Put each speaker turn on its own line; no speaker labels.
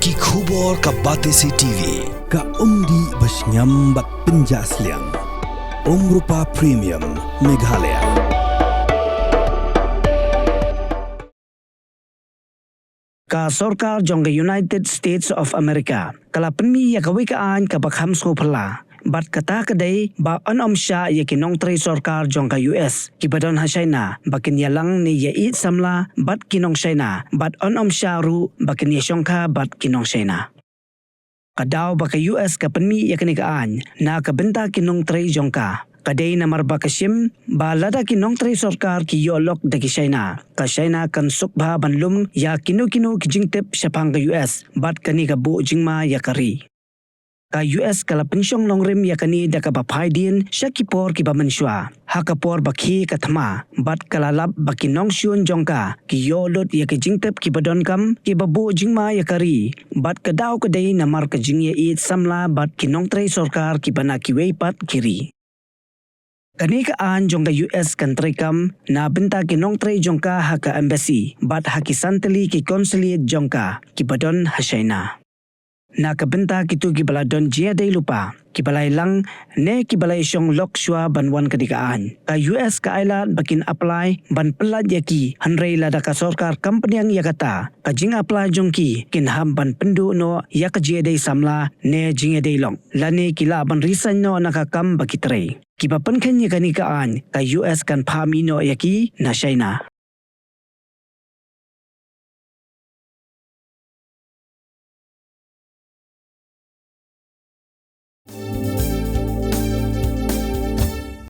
ki khubor ka Batesi TV
ka umdi basnyambak penjaslian Rupa Premium Meghalaya.
Ka sorkar Jong United States of America kala penmi ya kawikaan ka Kham Sngewphylla bat kata kadai ba Shah ya ki Nongtrei sorkar Jong ka US ki badon ha China bakin Ïalang ni ya it samla bat kinong China bat Shah ru bakin ya Shongka bat kinong China. Kadaw ba ka US ka penmi ya kanikaan na ka benta ki Nongtrei Jongka kadai na marba kasim ba lada ki Nongtrei sorkar ki yolok da ki China ka China kan sukbha banlum ya kinu ki jingtip syapang ka US bat kani ka bu jingma ya kari ka US kala pensyong longrim ya kani da ka bapai din syakipor ki bamenswa hakapor bakhi ka thama bat kalalap baki nongsyun Jongka ki yolot ya ki jingtip ki badon kam ki babu jingma ya kari bat kadaw kadai na mar ka jing ya it samla bat ki Nongtrei sorkar ki bana ki weipat kiri. Kanikaan Jong ka US country kam na benta ki Nongtrei Jongka ha ka embassy bat ha ki santali ki consulate Jongka ki badon ha China. Na ka benta ki tu ki baladon jia day lupa ki balay lang ne ki balay syong lok shwa banwan kadikaan. Ka US ka island bakin apply ban pelad yaki hanrei lada ka sorkar company yang yakata ka jing apply jongki kin ham ban pendu no ya ka jia day samla ne jing day long. Lani kila ban risan no nakakam bakitrei. Kipapan kanya kanikaan ka US kan pamino yaki na China.